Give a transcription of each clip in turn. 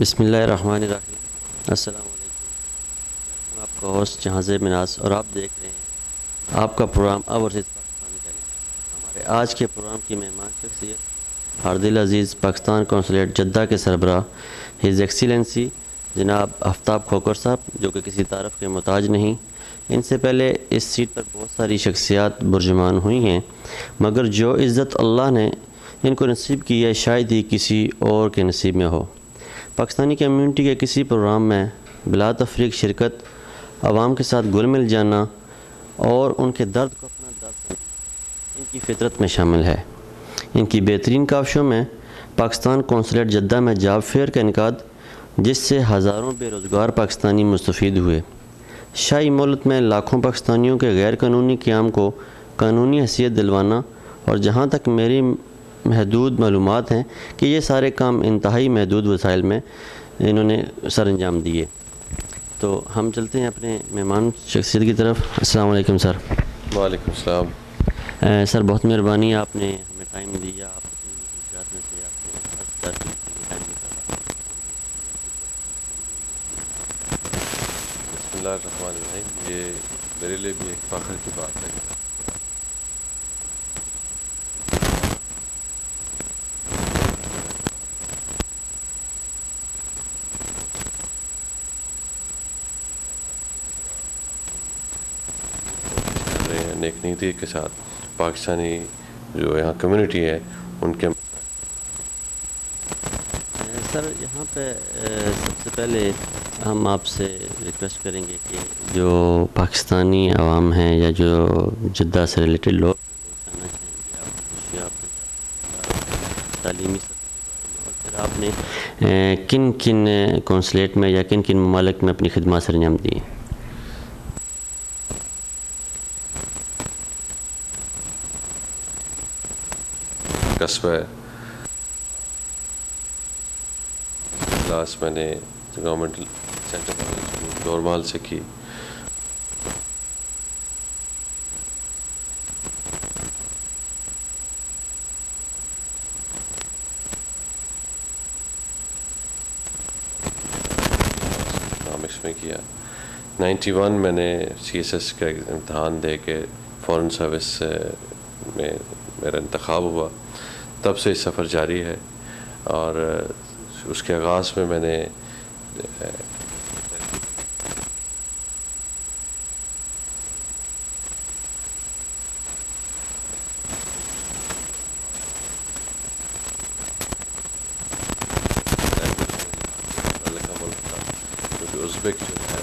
बिस्मिल्लाहिर्रहमानिर्रहीम। अस्सलाम वालेकुम। मैं आपका होस्ट जहाज़े मिनास और आप देख रहे हैं आपका प्रोग्राम ओवरसीज़ पाकिस्तानी टेलीविज़न। हमारे आज के प्रोग्राम की मेहमान शख्सियत हार्दिल अज़ीज़ पाकिस्तान कौंसलेट जद्दा के सरबराह हिज़ एक्सीलेंसी जनाब आफ्ताब खोकर साहब, जो कि किसी तारफ़ के मोहताज नहीं। इनसे पहले इस सीट पर बहुत सारी शख्सियात बुर्जुमान हुई हैं, मगर जो इज़्ज़त अल्लाह ने इनको नसीब की है शायद ही किसी और के नसीब में हो। पाकिस्तानी कम्युनिटी के किसी प्रोग्राम में बिला तफरीक शिरकत, आवाम के साथ घुल मिल जाना और उनके दर्द को अपना दर्द समझना इनकी फितरत में शामिल है। इनकी बेहतरीन काविशों में पाकिस्तान कौंसलेट जद्दा में जॉब फेयर का इनकाद, जिससे हज़ारों बेरोज़गार पाकिस्तानी मुस्तफ़ीद हुए। शाही मुल्क में लाखों पाकिस्तानियों के गैर कानूनी क़याम को कानूनी हैसियत दिलवाना, और जहाँ तक मेरी महदूद मालूमात हैं कि ये सारे काम इंतहाई महदूद वसाइल में इन्होंने सर अंजाम दिए। तो हम चलते हैं अपने मेहमान शख्सियत की तरफ। अस्सलाम वालेकुम सर। वालेकुम सलाम। सर बहुत मेहरबानी, आपने हमें टाइम दिया। आप अपनी मसरूफियात में से आपने टाइम निकाला। बिस्मिल्लाहिर्रहमानिर्रहीम। ये मेरे लिए भी एक फ़ख्र की बात है। नेक नीति के साथ पाकिस्तानी जो यहाँ कम्युनिटी है उनके सर यहाँ पे सबसे पहले हम आपसे रिक्वेस्ट करेंगे कि जो पाकिस्तानी अवाम हैं या जो जद्दा से रिलेटेड लोग जानना चाहेंगे आप तालीमी और फिर आपने किन किन कौंसलेट में या किन किन ममालिक में अपनी खिदमत सर अंजाम दी। कस्बा क्लास मैंने government central college school normal से की। इकनॉमिक्स में किया। 91 मैंने CSS का इम्तहान दे के फ़ॉरेन सर्विस में मेरा इंतखाब हुआ। तब से सफ़र जारी है और उसके आगाज़ में मैंने उज़्बेक जो है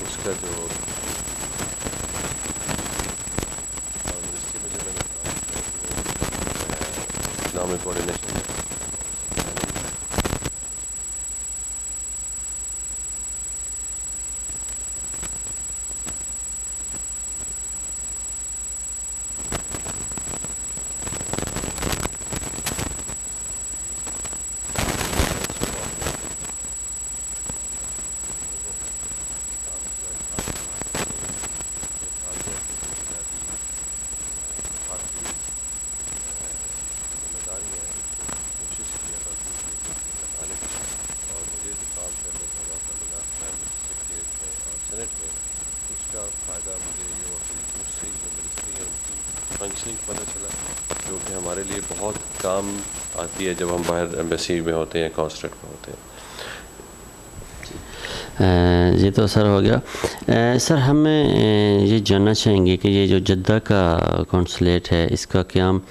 उसका जो यूनिवर्सिटी में जो मैंने इस्लामिक कोऑर्डिनेशन है। उसका फ़ायदा मुझे ये हुआ कि दूसरी जो मिनिस्ट्री है उनकी फंक्शनिंग पता चला, जो कि हमारे लिए बहुत काम आती है जब हम बाहर एम्बेसी में होते हैं, कॉन्सुलेट में होते हैं। ये तो सर हो गया। सर हमें ये जानना चाहेंगे कि ये जो जद्दा का कौंसलेट है इसका क़याम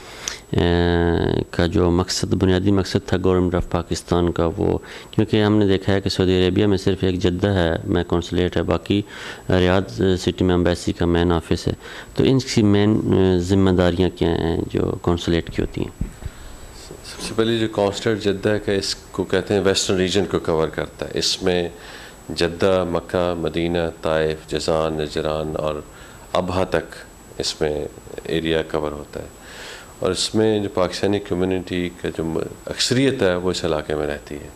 का जो मकसद, बुनियादी मकसद था गवर्नमेंट ऑफ पाकिस्तान का, वो क्योंकि हमने देखा है कि सऊदी अरेबिया में सिर्फ एक जद्दा है में कौंसलेट है, बाकी रियाद सिटी में एम्बेसी का मेन ऑफिस है। तो इनकी मेन ज़िम्मेदारियाँ क्या हैं जो कौंसलेट की होती हैं? सबसे पहले जो कॉन्सुलेट जद्दा है, इसको कहते हैं वेस्टर्न रीजन को कवर करता है। इसमें जद्दा, मक्का, मदीना, ताइफ, जज़ान, नजरान और अबहा तक इसमें एरिया कवर होता है, और इसमें जो पाकिस्तानी कम्युनिटी का जो अक्सरियत है वो इस इलाके में रहती है।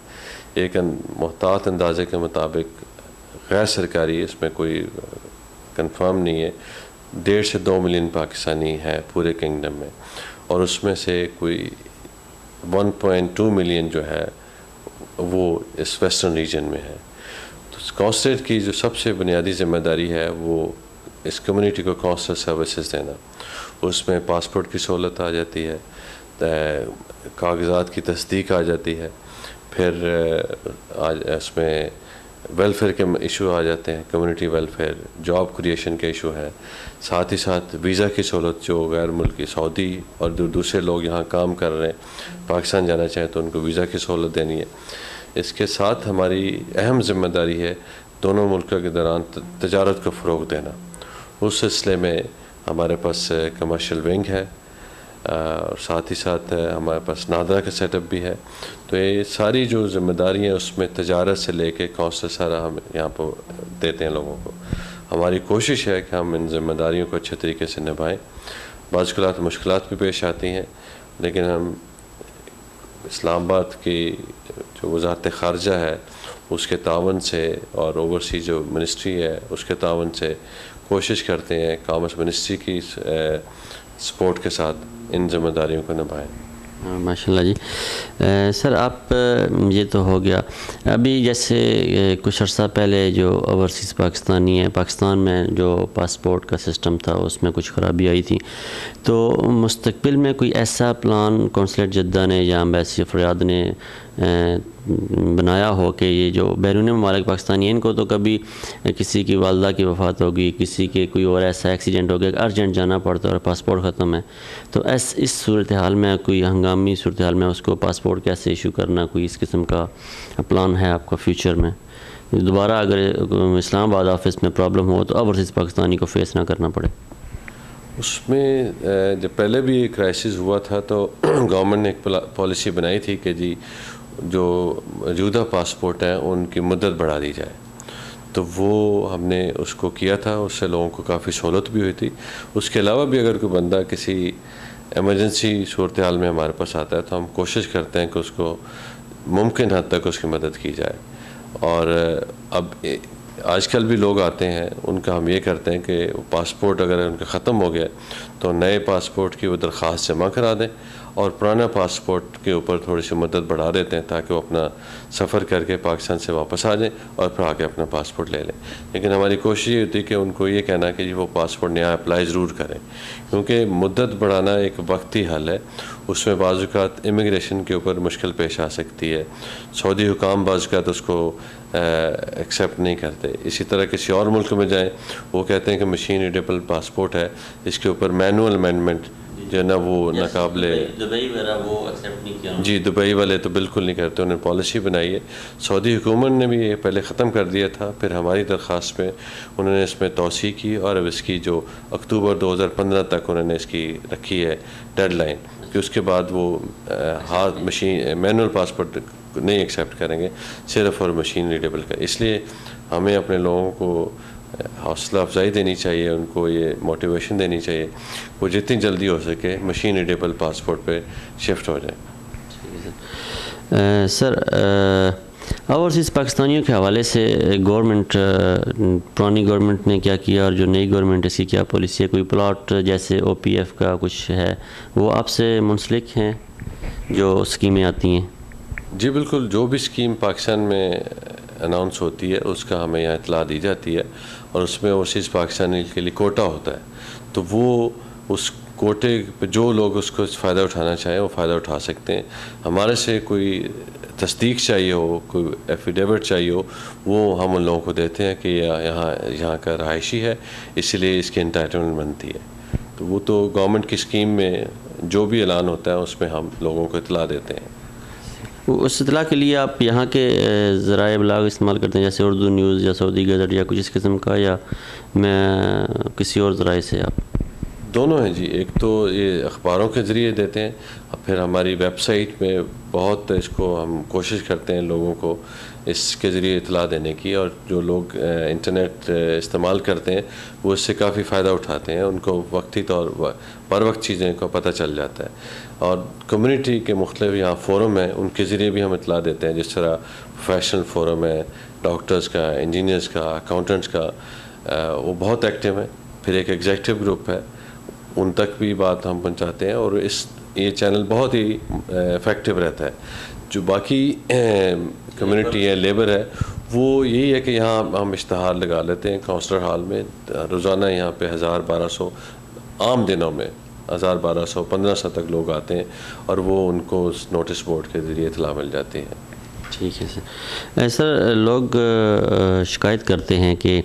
एक मुहतात अंदाजे के मुताबिक गैर सरकारी, इसमें कोई कंफर्म नहीं है, 1.5 से 2 मिलियन पाकिस्तानी हैं पूरे किंगडम में, और उसमें से कोई 1.2 मिलियन जो है वो इस वेस्टर्न रीजन में है। तो कॉन्सुलेट की जो सबसे बुनियादी ज़िम्मेदारी है वो इस कम्युनिटी को कॉन्सुलर सर्विसेज देना। उसमें पासपोर्ट की सहूलत आ जाती है, कागज़ात की तस्दीक आ जाती है, फिर इसमें वेलफेयर के इशू आ जाते हैं, कम्युनिटी वेलफेयर, जॉब क्रिएशन के इशू हैं, साथ ही साथ वीज़ा की सहूलत जो गैर मुल्की सऊदी और दूसरे लोग यहाँ काम कर रहे हैं पाकिस्तान जाना चाहें तो उनको वीज़ा की सहूलत देनी है। इसके साथ हमारी अहम ज़िम्मेदारी है दोनों मुल्कों के दौरान तजारत को फ़रोग़ देना। उस सिलसिले में हमारे पास कमर्शियल विंग है और साथ ही साथ हमारे पास नादरा का सेटअप भी है। तो ये सारी जो ज़िम्मेदारी हैं उसमें तजारत से लेके कौंसल सारा हम यहाँ पर देते हैं लोगों को। हमारी कोशिश है कि हम इन ज़िम्मेदारियों को अच्छे तरीके से निभाएं। बाज़ मुश्किलात भी पेश आती हैं, लेकिन हम इस्लामाबाद की जो वज़ारत ख़ारजा है उसके तावन से और ओवरसीज जो मिनिस्ट्री है उसके तावन से कोशिश करते हैं कॉमर्स मिनिस्ट्री की सपोर्ट के साथ इन ज़िम्मेदारियों को निभाएं। माशाल्लाह जी। सर आप ये तो हो गया, अभी जैसे कुछ अर्सा पहले जो ओवरसीज़ पाकिस्तानी है, पाकिस्तान में जो पासपोर्ट का सिस्टम था उसमें कुछ ख़राबी आई थी, तो मुस्तकबिल में कोई ऐसा प्लान कौंसलेट जद्दा ने या एम्बेसी फ़रियाद ने बनाया हो कि ये जो बैरून ममालिक पाकिस्तानी हैं इनको तो कभी किसी की वालदा की वफ़ात होगी, किसी के कोई और ऐसा एक्सीडेंट हो गया, अर्जेंट जाना पड़ता है और पासपोर्ट ख़त्म है, तो इस सूरत हाल में कोई हंगामी सूरत हाल में उसको पासपोर्ट कैसे इशू करना, कोई इस किस्म का प्लान है आपका फ्यूचर में? दोबारा अगर इस्लामाबाद ऑफिस में प्रॉब्लम हो तो ओवरसीज़ पाकिस्तानी को फेस ना करना पड़े। उसमें जब पहले भी क्राइसिस हुआ था तो गवर्नमेंट ने एक पॉलिसी बनाई थी कि जी जो मौजूदा पासपोर्ट हैं उनकी मुद्दत बढ़ा दी जाए, तो वो हमने उसको किया था, उससे लोगों को काफ़ी सहूलत भी हुई थी। उसके अलावा भी अगर कोई बंदा किसी एमरजेंसी सूरत हाल में हमारे पास आता है तो हम कोशिश करते हैं कि उसको मुमकिन हद तक उसकी मदद की जाए। और अब आजकल भी लोग आते हैं, उनका हम ये करते हैं कि पासपोर्ट अगर उनका ख़त्म हो गया तो नए पासपोर्ट की वो दरख्वास्त जमा करा दें और पुराना पासपोर्ट के ऊपर थोड़ी सी मदद बढ़ा देते हैं ताकि वो अपना सफ़र करके पाकिस्तान से वापस आ जाएं और फिर आके अपना पासपोर्ट ले लें। लेकिन हमारी कोशिश ये होती है कि उनको ये कहना कि जी वो पासपोर्ट नया अप्लाई ज़रूर करें, क्योंकि मुद्दत बढ़ाना एक वक्ती हल है, उसमें बाज़ औक़ात इमिग्रेशन के ऊपर मुश्किल पेश आ सकती है, सऊदी हुकाम बाज़ औक़ात उसको एक्सेप्ट नहीं करते। इसी तरह किसी और मुल्क में जाएं, वो कहते हैं कि मशीन रीडेबल पासपोर्ट है, इसके ऊपर मैनुअल अमेंडमेंट जो है ना वो नाकाबिले, दुबई वाला वो एक्सेप्ट नहीं किया जी, दुबई वाले तो बिल्कुल नहीं करते, उन्होंने पॉलिसी बनाई है। सऊदी हुकूमत ने भी ये पहले ख़त्म कर दिया था, फिर हमारी दरख्वास्त पे उन्होंने इसमें तौसीक़ की और अब इसकी जो अक्टूबर 2015 तक उन्होंने इसकी रखी है डेडलाइन कि उसके बाद वो हाथ मशीन मैनुअल पासपोर्ट नहीं एक्सेप्ट करेंगे, सिर्फ और मशीन रीडेबल का। इसलिए हमें अपने लोगों को हौसला अफजाई देनी चाहिए, उनको ये मोटिवेशन देनी चाहिए वो जितनी जल्दी हो सके मशीन रीडेबल पासपोर्ट पे शिफ्ट हो जाए। सर ओवरसीज़ पाकिस्तानियों के हवाले से गवर्नमेंट, पुरानी गवर्नमेंट ने क्या किया और जो नई गवर्नमेंट इसकी क्या पॉलिसी है? कोई प्लॉट जैसे OPF का कुछ है वो आपसे मुंसलिक हैं जो स्कीमें आती हैं? जी बिल्कुल, जो भी स्कीम पाकिस्तान में अनाउंस होती है उसका हमें यहाँ इतला दी जाती है और उसमें ओवरसीज़ पाकिस्तानी के लिए कोटा होता है, तो वो उस कोटे पे जो लोग उसको फ़ायदा उठाना चाहें वो फ़ायदा उठा सकते हैं। हमारे से कोई तस्दीक चाहिए हो, कोई एफिडेविट चाहिए हो, वो हम उन लोगों को देते हैं कि यहाँ का रहायशी है, इसलिए इसकी एंटाइटलमेंट बनती है। तो वो तो गवर्नमेंट की स्कीम में जो भी ऐलान होता है उसमें हम लोगों को इतला देते हैं। उस इतला के लिए आप यहाँ के ज़राए इब्लाग इस्तेमाल करते हैं, जैसे उर्दू न्यूज़ या सऊदी गज़ट या कुछ इस किस्म का, या मैं किसी और ज़राए से आप? दोनों हैं जी। एक तो ये अखबारों के ज़रिए देते हैं और फिर हमारी वेबसाइट में बहुत इसको हम कोशिश करते हैं लोगों को इसके ज़रिए इतला देने की, और जो लोग इंटरनेट इस्तेमाल करते हैं वो इससे काफ़ी फ़ायदा उठाते हैं, उनको वक्ती तौर पर वक्त चीज़ें को पता चल जाता है। और कम्युनिटी के मुख्तलिफ यहाँ फ़ोरम हैं, उनके ज़रिए भी हम इतला देते हैं, जिस तरह प्रोफेशनल फ़ोरम है, डॉक्टर्स का, इंजीनियर्स का, अकाउंटेंट्स का, वो बहुत एक्टिव है। फिर एक एग्जेक्टिव ग्रुप है, उन तक भी बात हम पहुंचाते हैं, और ये चैनल बहुत ही इफ़ेक्टिव रहता है। जो बाकी कम्युनिटी है, लेबर है, वो यही है कि यहाँ हम इश्तहार लगा लेते हैं काउंसलर हॉल में। रोज़ाना यहाँ पे 1000-1200, आम दिनों में 1000-1200-1500 तक लोग आते हैं, और वो उनको उस नोटिस बोर्ड के ज़रिए इतला मिल जाती है। ठीक है सर। सर लोग शिकायत करते हैं कि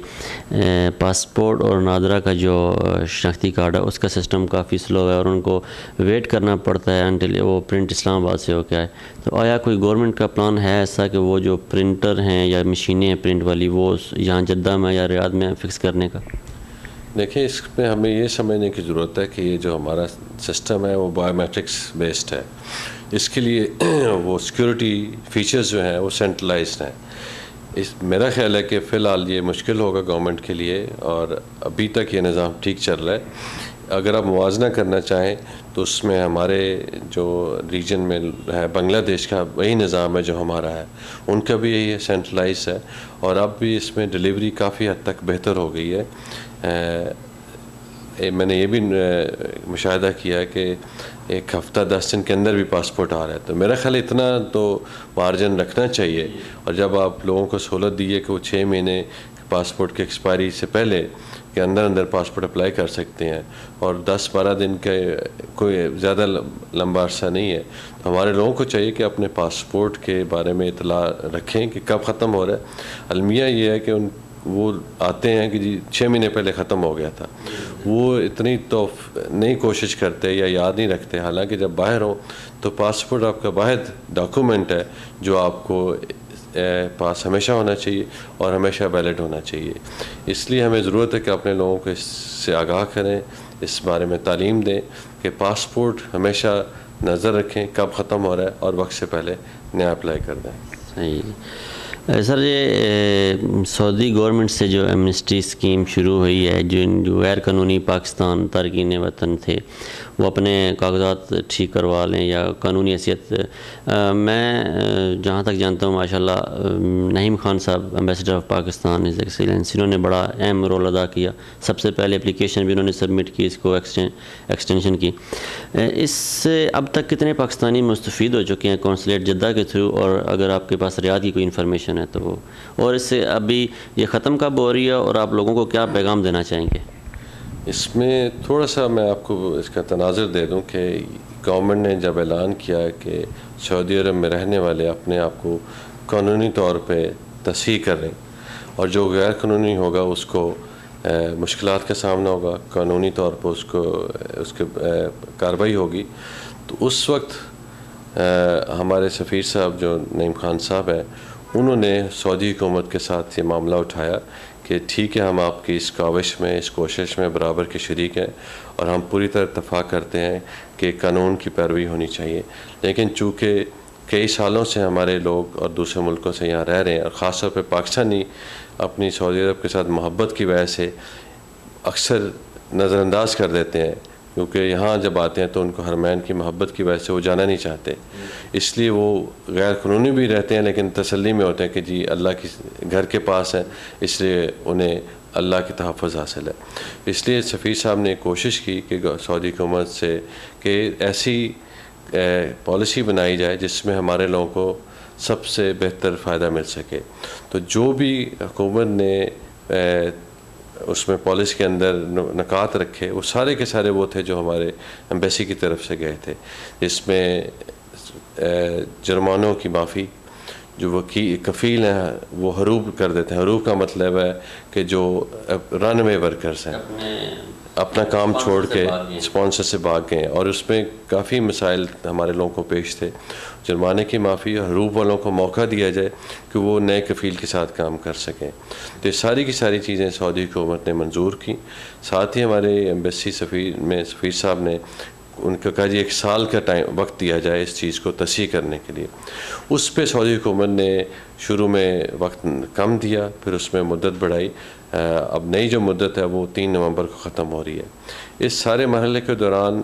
पासपोर्ट और नादरा का जो शनाख्ती कार्ड है उसका सिस्टम काफ़ी स्लो है और उनको वेट करना पड़ता है अनटिल वो प्रिंट इस्लामाबाद से होकर आए। तो आया कोई गवर्नमेंट का प्लान है ऐसा कि वो जो प्रिंटर हैं या मशीनें हैं प्रिंट वाली वो यहाँ जद्दा में या रियाद में फ़िक्स करने का? देखिए, इसमें हमें ये समझने की ज़रूरत है कि ये जो हमारा सिस्टम है वो बायोमेट्रिक्स बेस्ड है। इसके लिए वो सिक्योरिटी फीचर्स जो हैं वो सेंट्रलाइज्ड हैं। मेरा ख्याल है कि फ़िलहाल ये मुश्किल होगा गवर्नमेंट के लिए, और अभी तक ये निज़ाम ठीक चल रहा है। अगर आप मुवाजना करना चाहें तो उसमें हमारे जो रीजन में है बांग्लादेश का वही निज़ाम है जो हमारा है, उनका भी यही है, सेंट्रलाइज है, और अब भी इसमें डिलीवरी काफ़ी हद तक बेहतर हो गई है। मैंने ये भी मुशाहिदा किया है कि 1 हफ़्ता 10 दिन के अंदर भी पासपोर्ट आ रहा है। तो मेरा ख्याल इतना तो मार्जिन रखना चाहिए, और जब आप लोगों को सहूलत दी है कि वो 6 महीने पासपोर्ट के एक्सपायरी से पहले के अंदर पासपोर्ट अप्लाई कर सकते हैं, और 10-12 दिन के कोई ज़्यादा लंबा अरसा नहीं है, तो हमारे लोगों को चाहिए कि अपने पासपोर्ट के बारे में इतला रखें कि कब ख़त्म हो रहा है। अलमिया ये है कि वो आते हैं कि जी 6 महीने पहले ख़त्म हो गया था, वो इतनी तो नहीं कोशिश करते या याद नहीं रखते। हालांकि जब बाहर हो तो पासपोर्ट आपका वाहिद डॉक्यूमेंट है जो आपको पास हमेशा होना चाहिए और हमेशा वैलिड होना चाहिए। इसलिए हमें ज़रूरत है कि अपने लोगों को इससे आगाह करें, इस बारे में तालीम दें कि पासपोर्ट हमेशा नज़र रखें कब ख़त्म हो रहा है और वक्त से पहले नया अप्लाई कर दें। सही। सर ये सऊदी गवर्नमेंट से जो एमनेस्टी स्कीम शुरू हुई है, जो गैर कानूनी पाकिस्तान तारकीन वतन थे वो अपने कागजात ठीक करवा लें या कानूनी हैसियत, मैं जहाँ तक जानता हूँ माशाल्लाह नहीम खान साहब ambassador of Pakistan is excellence, इन्होंने बड़ा अहम रोल अदा किया। सबसे पहले एप्लीकेशन भी उन्होंने सबमिट की इसको एक्सटेंशन की। इससे अब तक कितने पाकिस्तानी मुस्तफ़ीद हो चुके हैं कौंसलेट जद्दा के थ्रू, और अगर आपके पास रियाद की कोई इन्फॉर्मेशन है तो वो, और इससे अभी ये ख़त्म कब हो रही है और आप लोगों को क्या पैगाम देना चाहेंगे? इसमें थोड़ा सा मैं आपको इसका तनाज़ुर दे दूं कि गवर्नमेंट ने जब ऐलान किया है कि सऊदी अरब में रहने वाले अपने आप को कानूनी तौर पे तस्हीह कर रहे हैं, और जो गैर कानूनी होगा उसको मुश्किलात का सामना होगा, कानूनी तौर पर उसके कार्रवाई होगी, तो उस वक्त हमारे सफ़ीर साहब जो नईम खान साहब हैं उन्होंने सऊदी हुकूमत के साथ ये मामला उठाया कि ठीक है, हम आपकी इस काविश में, इस कोशिश में बराबर के शरीक हैं, और हम पूरी तरह इत्तफ़ाक़ करते हैं कि कानून की पैरवी होनी चाहिए। लेकिन चूँकि कई सालों से हमारे लोग और दूसरे मुल्कों से यहाँ रह रहे हैं, और ख़ास तौर पर पाकिस्तानी अपनी सऊदी अरब के साथ मोहब्बत की वजह से अक्सर नज़रअंदाज कर देते हैं, क्योंकि यहाँ जब आते हैं तो उनको हरमैन की मोहब्बत की वजह से वो जाना नहीं चाहते, इसलिए वो गैर कानूनी भी रहते हैं लेकिन तसल्ली में होते हैं कि जी अल्लाह की घर के पास है, इसलिए उन्हें अल्लाह की तहफ़्फ़ुज़ हासिल है। इसलिए सफ़ीर साहब ने कोशिश की कि सऊदी हुकूमत से कि ऐसी पॉलिसी बनाई जाए जिसमें हमारे लोगों को सबसे बेहतर फ़ायदा मिल सके। तो जो भी हुकूमत ने उसमें पॉलिसी के अंदर नकात रखे, वो सारे के सारे वो थे जो हमारे एम्बेसी की तरफ से गए थे, जिसमें जुर्मानों की माफ़ी, जो कफ़ील हैं वो हरूब कर देते हैं। हरूब का मतलब है कि जो रनवे वर्कर्स हैं, अपना काम छोड़ के भाग स्पॉन्सर से भाग गए और उसमें काफ़ी मसाइल हमारे लोगों को पेश थे। जुर्माने की माफ़ी और हरूब वालों को मौका दिया जाए कि वो नए कफ़ील के साथ काम कर सकें। तो सारी की सारी चीज़ें सऊदी हुकूमत ने मंजूर की। साथ ही हमारे एम्बेसी सफ़ीर साहब ने उनका कहा जी 1 साल का टाइम वक्त दिया जाए इस चीज़ को तस्हीह करने के लिए। उस पर सऊदी हुकूमत ने शुरू में वक्त कम दिया, फिर उसमें मुद्दत बढ़ाई। अब नई जो मुद्दत है वो 3 नवंबर को ख़त्म हो रही है। इस सारे मरहले के दौरान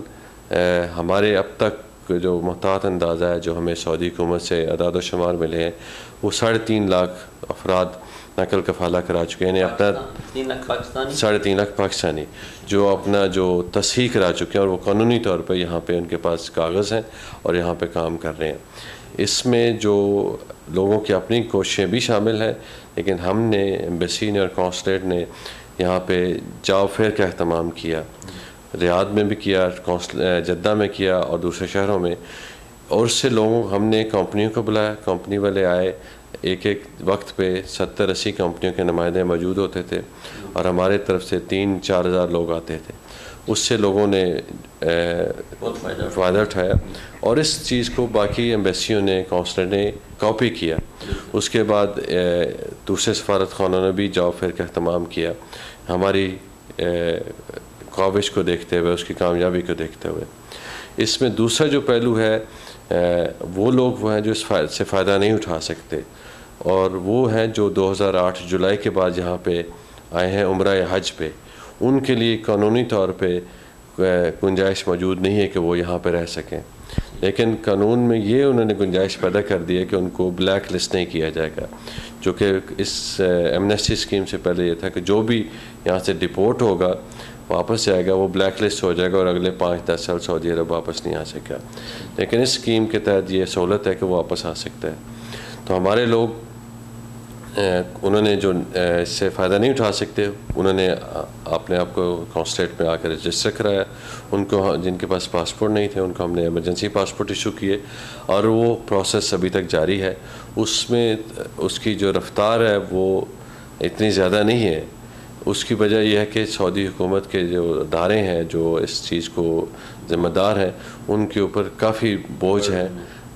हमारे अब तक जो मुहतात अंदाज़ा है जो हमें सऊदी हुकूमत से अदाद व शुमार मिले हैं वो 3.5 लाख अफराद नकल कफ़ाला करा चुके हैं, यानी अपना 3 लाख पाकिस्तानी, 3.5 लाख पाकिस्तानी जो अपना जो तस्हीह करा चुके हैं और वो कानूनी तौर पर यहाँ पे उनके पास कागज़ हैं और यहाँ पे काम कर रहे हैं। इसमें जो लोगों की अपनी कोशिशें भी शामिल हैं, लेकिन हमने एम्बेसी ने और कौंसलेट ने यहाँ पे जॉब फेयर का अहतमाम किया, रियाद में भी किया, जद्दा में किया और दूसरे शहरों में। और उससे लोगों हमने कंपनियों को बुलाया, कंपनी वाले आए, एक वक्त पे 70-80 कंपनियों के नुमाइंदे मौजूद होते थे और हमारे तरफ से 3-4 हज़ार लोग आते थे। उससे लोगों ने फ़ायदा उठाया और इस चीज़ को बाकी एम्बेसियों ने, कौंसलर ने कॉपी किया। उसके बाद दूसरे सफारत खानों ने भी जॉब फेयर का अहतमाम किया, हमारी ख्वाहिश को देखते हुए, उसकी कामयाबी को देखते हुए। इसमें दूसरा जो पहलू है वो लोग वो हैं जो इससे फ़ायदा नहीं उठा सकते और वो हैं जो 2008 जुलाई के बाद यहाँ पे आए हैं उम्रा या हज पे। उनके लिए कानूनी तौर पे गुंजाइश मौजूद नहीं है कि वो यहाँ पे रह सकें, लेकिन कानून में ये उन्होंने गुंजाइश पैदा कर दी है कि उनको ब्लैक लिस्ट नहीं किया जाएगा, जो कि इस एमनेस्टी स्कीम से पहले ये था कि जो भी यहाँ से डिपोर्ट होगा वापस जाएगा वो ब्लैक लिस्ट हो जाएगा और अगले 5-10 साल सऊदी अरब वापस नहीं आ सकेगा। लेकिन इस स्कीम के तहत ये सहूलत है कि वो वापस आ सकता है। तो हमारे लोग उन्होंने जो इससे फ़ायदा नहीं उठा सकते, उन्होंने अपने आप को कौंसलेट में आकर रजिस्टर कराया। उनको जिनके पास पासपोर्ट नहीं थे उनको हमने एमरजेंसी पासपोर्ट इशू किए और वो प्रोसेस अभी तक जारी है। उसमें उसकी जो रफ्तार है वो इतनी ज़्यादा नहीं है। उसकी वजह यह है कि सऊदी हुकूमत के जो अदारे हैं जो इस चीज़ को ज़िम्मेदार हैं उनके ऊपर काफ़ी बोझ है,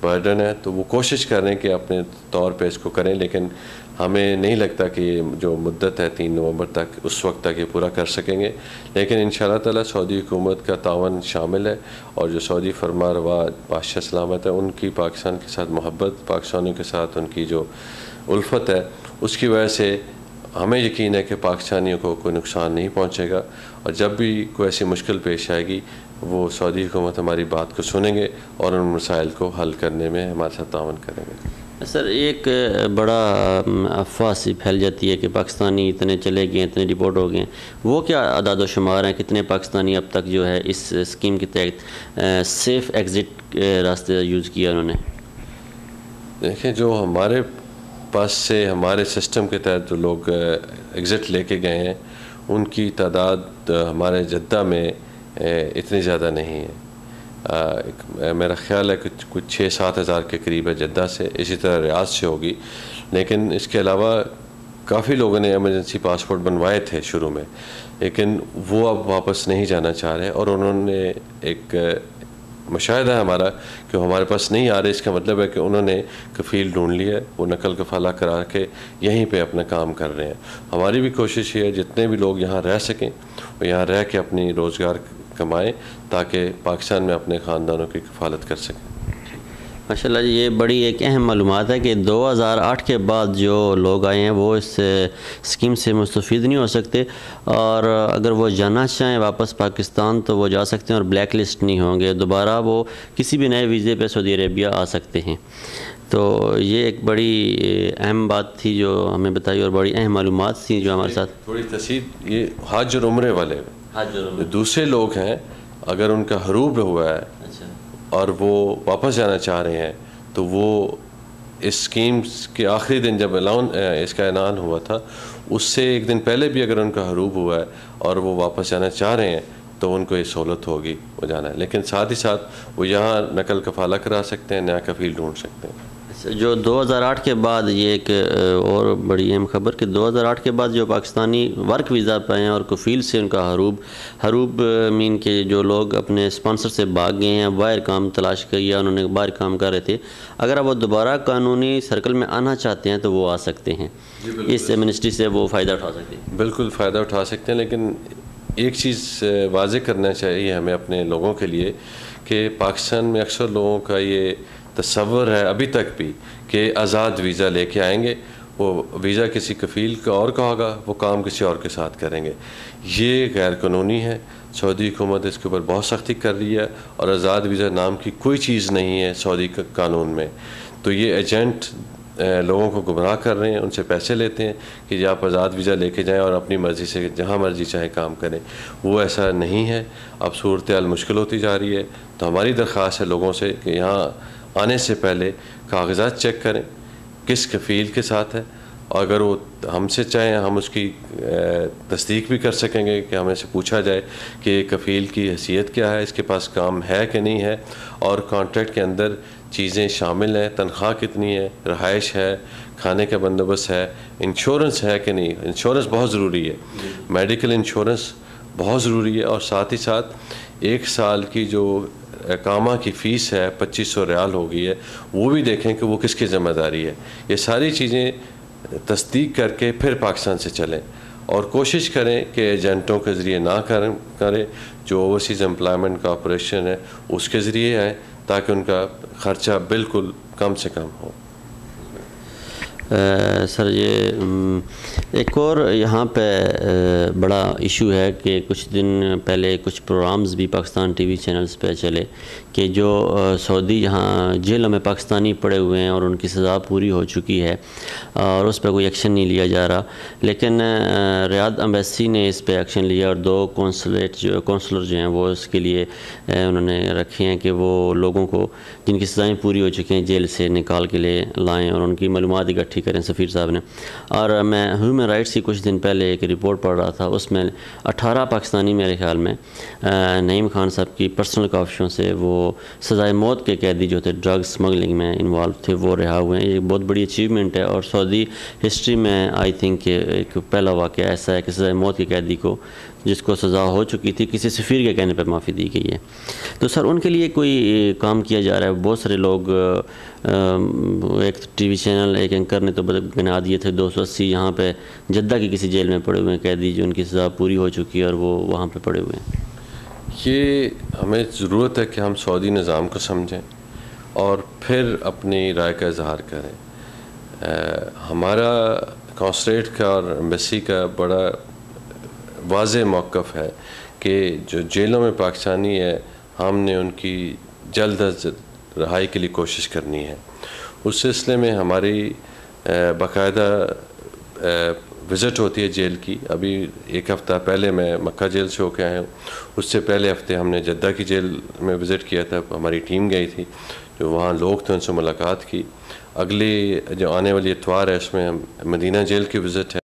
बर्डन है। तो वो कोशिश कर रहे हैं कि अपने तौर पे इसको करें, लेकिन हमें नहीं लगता कि जो मुद्दत है 3 नवंबर तक उस वक्त तक ये पूरा कर सकेंगे। लेकिन इंशाअल्लाह ताला सऊदी हुकूमत का तावन शामिल है और जो सऊदी फरमा रवा बादशाह सलामत है उनकी पाकिस्तान के साथ मोहब्बत, पाकिस्तानियों के साथ उनकी जो उल्फत है, उसकी वजह से हमें यकीन है कि पाकिस्तानियों को कोई नुकसान नहीं पहुंचेगा। और जब भी कोई ऐसी मुश्किल पेश आएगी वो सऊदी हुकूमत हमारी बात को सुनेंगे और उन मसाइल को हल करने में हमारे साथ तावन करेंगे। सर, एक बड़ा अफवाह सी फैल जाती है कि पाकिस्तानी इतने चले गए, इतने डिपोर्ट हो गए, वो क्या अदाद व शुमार हैं? कितने पाकिस्तानी अब तक जो है इस स्कीम के तहत सेफ़ एग्ज़िट रास्ते यूज़ किया उन्होंने? देखिए, जो हमारे पास से हमारे सिस्टम के तहत जो लोग एग्ज़िट लेके गए हैं उनकी तादाद हमारे जद्दा में इतनी ज़्यादा नहीं है। मेरा ख़्याल है कि कुछ 6-7 हज़ार के करीब है जद्दा से, इसी तरह रियाद से होगी। लेकिन इसके अलावा काफ़ी लोगों ने एमरजेंसी पासपोर्ट बनवाए थे शुरू में, लेकिन वो अब वापस नहीं जाना चाह रहे और उन्होंने एक मुशाहिदा है हमारा कि हमारे पास नहीं आ रहे। इसका मतलब है कि उन्होंने कफ़ील ढूंढ लिया, वो नकल कफ़ाला करा के यहीं पे अपना काम कर रहे हैं। हमारी भी कोशिश ये है जितने भी लोग यहाँ रह सकें वो यहाँ रह के अपनी रोज़गार कमाएं ताकि पाकिस्तान में अपने ख़ानदानों की कफ़ालत कर सकें। माशाल्लाह जी, ये बड़ी एक अहम मालूमात है कि 2008 के बाद जो लोग आए हैं वो इस स्कीम से मुस्तफ़ीद नहीं हो सकते और अगर वो जाना चाहें वापस पाकिस्तान तो वो जा सकते हैं और ब्लैक लिस्ट नहीं होंगे, दोबारा वो किसी भी नए वीज़े पे सऊदी अरेबिया आ सकते हैं। तो ये एक बड़ी अहम बात थी जो हमें बताई और बड़ी अहम मालूमात थी जो हमारे साथ। थोड़ी तसीद ये हज और उम्रे वाले जो दूसरे लोग हैं, अगर उनका हरूब हुआ है और वो वापस जाना चाह रहे हैं तो वो इस स्कीम के आखिरी दिन जब इसका ऐलान हुआ था उससे एक दिन पहले भी अगर उनका हरूब हुआ है और वो वापस जाना चाह रहे हैं तो उनको ये सहूलत होगी वो जाना है। लेकिन साथ ही साथ वो यहाँ नकल कफ़ाला करा सकते हैं, नया कफ़ील ढूंढ सकते हैं। जो 2008 के बाद ये एक और बड़ी अहम खबर कि 2008 के बाद जो पाकिस्तानी वर्क वीज़ा पे हैं और कफील से उनका हरूब मीन के जो लोग अपने स्पॉन्सर से भाग गए हैं, बाहर काम तलाश किया, उन्होंने बाहर काम कर रहे थे, अगर अब वो दोबारा कानूनी सर्कल में आना चाहते हैं तो वो आ सकते हैं, इस एमनेस्टी से वो फ़ायदा उठा सकते हैं। बिल्कुल फ़ायदा उठा सकते हैं, लेकिन एक चीज़ वाज़ेह करना चाहिए हमें अपने लोगों के लिए कि पाकिस्तान में अक्सर लोगों का ये तसव्वुर है अभी तक भी कि आज़ाद वीज़ा लेके आएंगे, वो वीज़ा किसी कफ़ील का और का होगा, वो काम किसी और के साथ करेंगे। ये गैर कानूनी है। सऊदी हुकूमत इसके ऊपर बहुत सख्ती कर रही है और आज़ाद वीज़ा नाम की कोई चीज़ नहीं है सऊदी कानून में। तो ये एजेंट लोगों को गुमराह कर रहे हैं, उनसे पैसे लेते हैं कि आप आज़ाद वीज़ा लेके जाएं और अपनी मर्ज़ी से जहाँ मर्ज़ी चाहे काम करें। वो ऐसा नहीं है। अब सूरत हाल मुश्किल होती जा रही है, तो हमारी दरख्वास्त है लोगों से कि यहाँ आने से पहले कागज़ात चेक करें किस कफ़ील के साथ है, और अगर वो हमसे चाहें हम उसकी तस्दीक भी कर सकेंगे कि हमें से पूछा जाए कि कफ़ील की हैसियत क्या है, इसके पास काम है कि नहीं है, और कॉन्ट्रैक्ट के अंदर चीज़ें शामिल हैं, तनख्वाह कितनी है, रहाइश है, खाने का बंदोबस्त है, इंश्योरेंस है कि नहीं। इंश्योरेंस बहुत ज़रूरी है, मेडिकल इंश्योरेंस बहुत ज़रूरी है, और साथ ही साथ 1 साल की जो कामा की फ़ीस है 2500 रियाल हो गई है, वो भी देखें कि वो किसकी ज़िम्मेदारी है। ये सारी चीज़ें तस्दीक करके फिर पाकिस्तान से चलें, और कोशिश करें कि एजेंटों के ज़रिए ना करें, जो ओवरसीज़ एम्प्लॉयमेंट कॉर्पोरेशन है उसके ज़रिए आए, ताकि उनका ख़र्चा बिल्कुल कम से कम हो। सर ये एक और यहाँ पे बड़ा इशू है कि कुछ दिन पहले कुछ प्रोग्राम्स भी पाकिस्तान टीवी चैनल्स पे चले कि जो सऊदी यहाँ जेलों में पाकिस्तानी पड़े हुए हैं और उनकी सज़ा पूरी हो चुकी है और उस पर कोई एक्शन नहीं लिया जा रहा, लेकिन रियाद एम्बेसी ने इस पे एक्शन लिया और 2 कौंसलर जो हैं वो इसके लिए उन्होंने रखे हैं कि वो लोगों को जिनकी सज़ाएँ पूरी हो चुकी हैं जेल से निकाल के लिए लाएँ और उनकी मालूमात इकट्ठी करें सफ़ीर साहब ने। और मैं ह्यूमन राइट्स की कुछ दिन पहले एक रिपोर्ट पढ़ रहा था, उसमें 18 पाकिस्तानी मेरे ख्याल में नईम खान साहब की पर्सनल काविशों से वो सज़ाए मौत के कैदी जो थे ड्रग स्मगलिंग में इन्वॉल्व थे वो रिहा हुए हैं। ये बहुत बड़ी अचीवमेंट है और सऊदी हिस्ट्री में आई थिंक एक पहला वाक़या ऐसा है कि सज़ाए मौत के कैदी को जिसको सज़ा हो चुकी थी किसी सफ़ीर के कहने पर माफ़ी दी गई है। तो सर उनके लिए कोई काम किया जा रहा है? बहुत सारे लोग एक टीवी चैनल एक एंकर ने तो बना दिए थे 280 यहाँ पे जद्दा की किसी जेल में पड़े हुए हैं कैदी जो उनकी सज़ा पूरी हो चुकी है और वो वहाँ पे पड़े हुए हैं। ये हमें ज़रूरत है कि हम सऊदी निज़ाम को समझें और फिर अपनी राय का इजहार करें। हमारा कॉन्सुलेट का और एम्बेसी का बड़ा वाज़ेह मौक़िफ़ है कि जो जेलों में पाकिस्तानी है हमने उनकी जल्द अज जल्द रिहाई के लिए कोशिश करनी है। उस सिलसिले में हमारी बाकायदा विज़िट होती है जेल की। अभी 1 हफ़्ता पहले मैं मक्का जेल से होकर आया हूँ, उससे पहले हफ़्ते हमने जद्दा की जेल में विज़िट किया था, हमारी टीम गई थी, जो वहाँ लोग थे उनसे मुलाकात की। अगली जो आने वाली इतवार है उसमें मदीना जेल की विज़िट है।